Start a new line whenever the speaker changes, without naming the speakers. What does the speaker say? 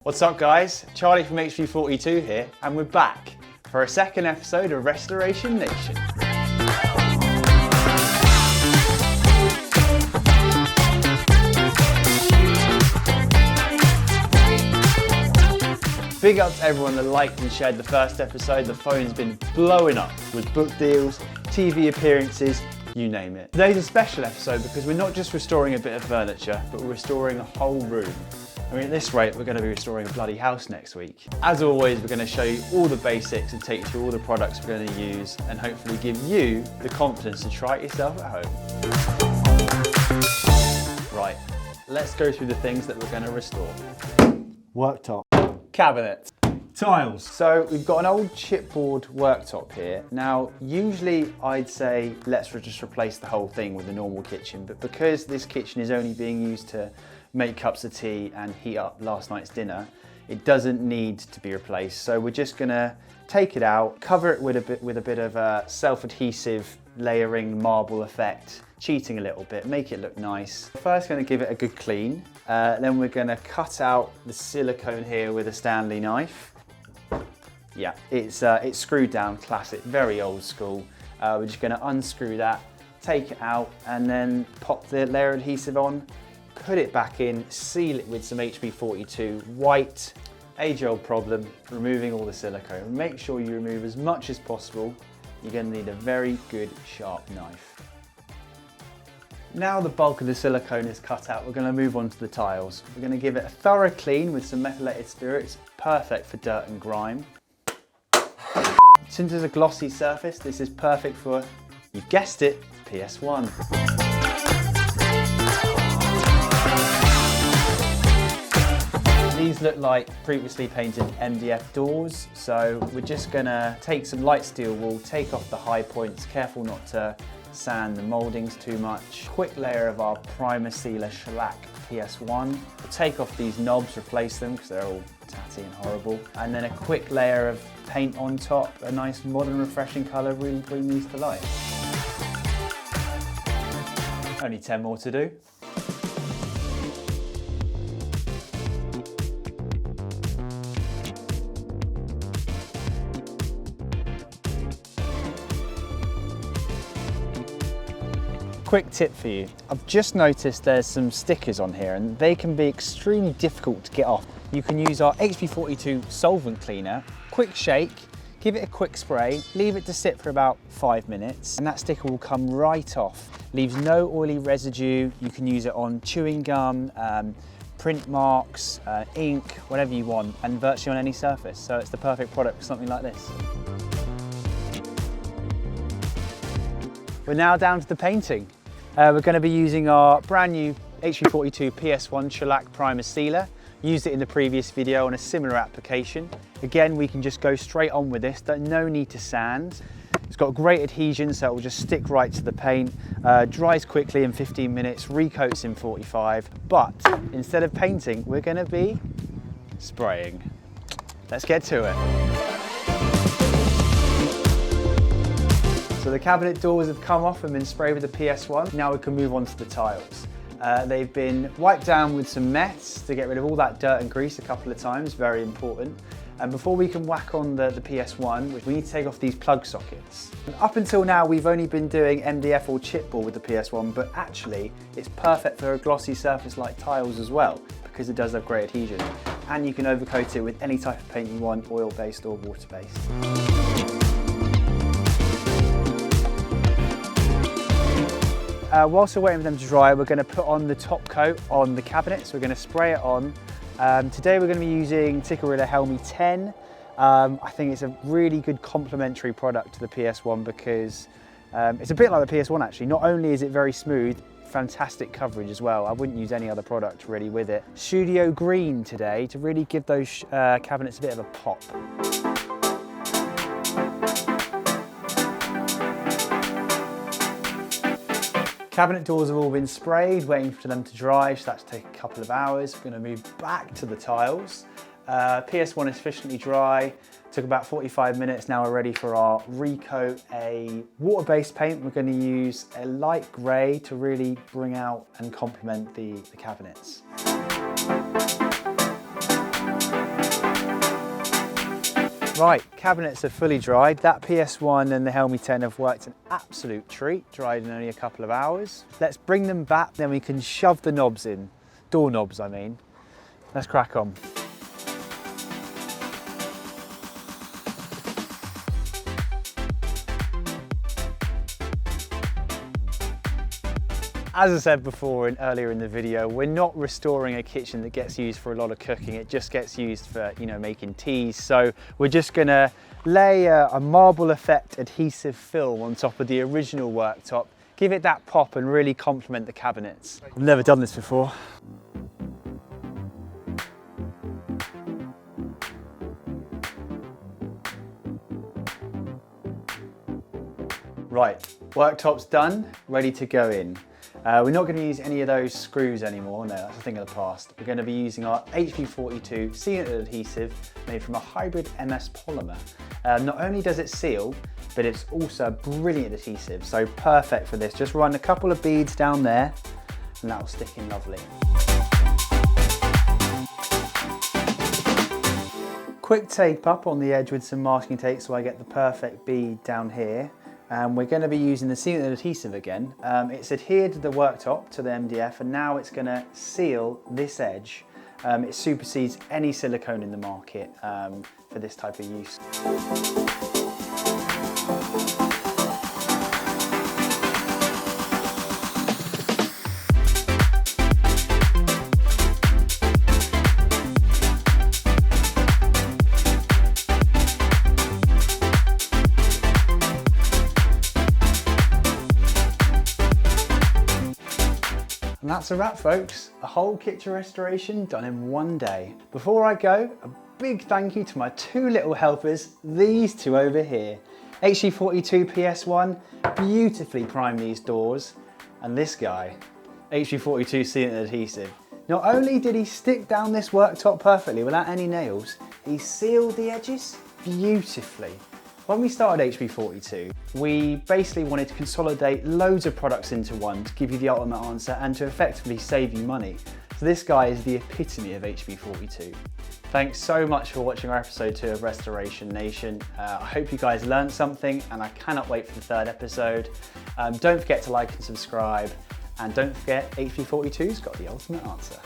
What's up guys, Charlie from HB42 here, and we're back for a second episode of Restoration Nation. Big up to everyone that liked and shared the first episode. The phone's been blowing up with book deals, TV appearances, you name it. Today's a special episode because we're not just restoring a bit of furniture, but we're restoring a whole room. I mean, at this rate, we're going to be restoring a bloody house next week. As always, we're going to show you all the basics and take you through all the products we're going to use and hopefully give you the confidence to try it yourself at home. Right, let's go through the things that we're going to restore. Worktop. Cabinets. Tiles. So we've got an old chipboard worktop here. Now, usually I'd say let's just replace the whole thing with a normal kitchen, but because this kitchen is only being used to make cups of tea and heat up last night's dinner, it doesn't need to be replaced. So we're just gonna take it out, cover it with a bit of self-adhesive layering marble effect, cheating a little bit, make it look nice. First gonna give it a good clean. Then we're gonna cut out the silicone here with a Stanley knife. Yeah, it's screwed down, classic, very old school. We're just gonna unscrew that, take it out, and then pop the layer adhesive on, put it back in, seal it with some HB42 white, age-old problem, removing all the silicone. Make sure you remove as much as possible. You're gonna need a very good sharp knife. Now the bulk of the silicone is cut out, we're gonna move on to the tiles. We're gonna give it a thorough clean with some methylated spirits, perfect for dirt and grime. Since it's a glossy surface, this is perfect for, you've guessed it, PS1. These look like previously painted MDF doors, so we're just gonna take some light steel wool, take off the high points, careful not to sand the mouldings too much. Quick layer of our primer sealer shellac PS1. We'll take off these knobs, replace them because they're all tatty and horrible. And then a quick layer of paint on top, a nice modern refreshing colour, really bring these to life. Only 10 more to do. Quick tip for you. I've just noticed there's some stickers on here and they can be extremely difficult to get off. You can use our HB42 solvent cleaner, quick shake, give it a quick spray, leave it to sit for about 5 minutes and that sticker will come right off. Leaves no oily residue. You can use it on chewing gum, print marks, ink, whatever you want, and virtually on any surface. So it's the perfect product for something like this. We're now down to the painting. We're going to be using our brand new HB42 PS1 shellac primer sealer. Used it in the previous video on a similar application. Again, we can just go straight on with this, no need to sand. It's got great adhesion, so it will just stick right to the paint. Dries quickly in 15 minutes, recoats in 45. But instead of painting, we're going to be spraying. Let's get to it. So the cabinet doors have come off and been sprayed with the PS1. Now we can move on to the tiles. They've been wiped down with some meths to get rid of all that dirt and grease a couple of times, very important. And before we can whack on the PS1, we need to take off these plug sockets. And up until now, we've only been doing MDF or chipboard with the PS1, but actually it's perfect for a glossy surface like tiles as well, because it does have great adhesion. And you can overcoat it with any type of paint you want, oil-based or water-based. Whilst we're waiting for them to dry, we're going to put on the top coat on the cabinets. We're going to spray it on. Today we're going to be using Helmi 10. I think it's a really good complementary product to the PS1 because it's a bit like the PS1 actually. Not only is it very smooth, fantastic coverage as well. I wouldn't use any other product really with it. Studio Green today to really give those cabinets a bit of a pop. Cabinet doors have all been sprayed, waiting for them to dry, so that's taken a couple of hours. We're going to move back to the tiles. PS1 is sufficiently dry, took about 45 minutes. Now we're ready for our recoat, a water-based paint. We're going to use a light grey to really bring out and complement the cabinets. Right, cabinets are fully dried. That PS1 and the Helmi 10 have worked an absolute treat, dried in only a couple of hours. Let's bring them back, then we can shove the knobs in. Door knobs, I mean. Let's crack on. As I said before and earlier in the video, we're not restoring a kitchen that gets used for a lot of cooking. It just gets used for, making teas. So we're just gonna lay a marble effect adhesive film on top of the original worktop, give it that pop and really complement the cabinets. I've never done this before. Right, worktop's done, ready to go in. We're not going to use any of those screws anymore, no, that's a thing of the past. We're going to be using our HB42 sealant adhesive made from a hybrid MS polymer. Not only does it seal, but it's also a brilliant adhesive, so perfect for this. Just run a couple of beads down there and that'll stick in lovely. Quick tape up on the edge with some masking tape so I get the perfect bead down here. We're going to be using the sealant adhesive again. It's adhered to the worktop, to the MDF, and now it's going to seal this edge. It supersedes any silicone in the market for this type of use. And that's a wrap, folks. A whole kitchen restoration done in one day. Before I go, a big thank you to my two little helpers, these two over here. HB42 PS1 beautifully primed these doors, and this guy, HB42 sealant adhesive. Not only did he stick down this worktop perfectly without any nails, he sealed the edges beautifully. When we started HB42, we basically wanted to consolidate loads of products into one to give you the ultimate answer and to effectively save you money. So this guy is the epitome of HB42. Thanks so much for watching our episode 2 of Restoration Nation. I hope you guys learned something and I cannot wait for the third episode. Don't forget to like and subscribe, and don't forget HB42's got the ultimate answer.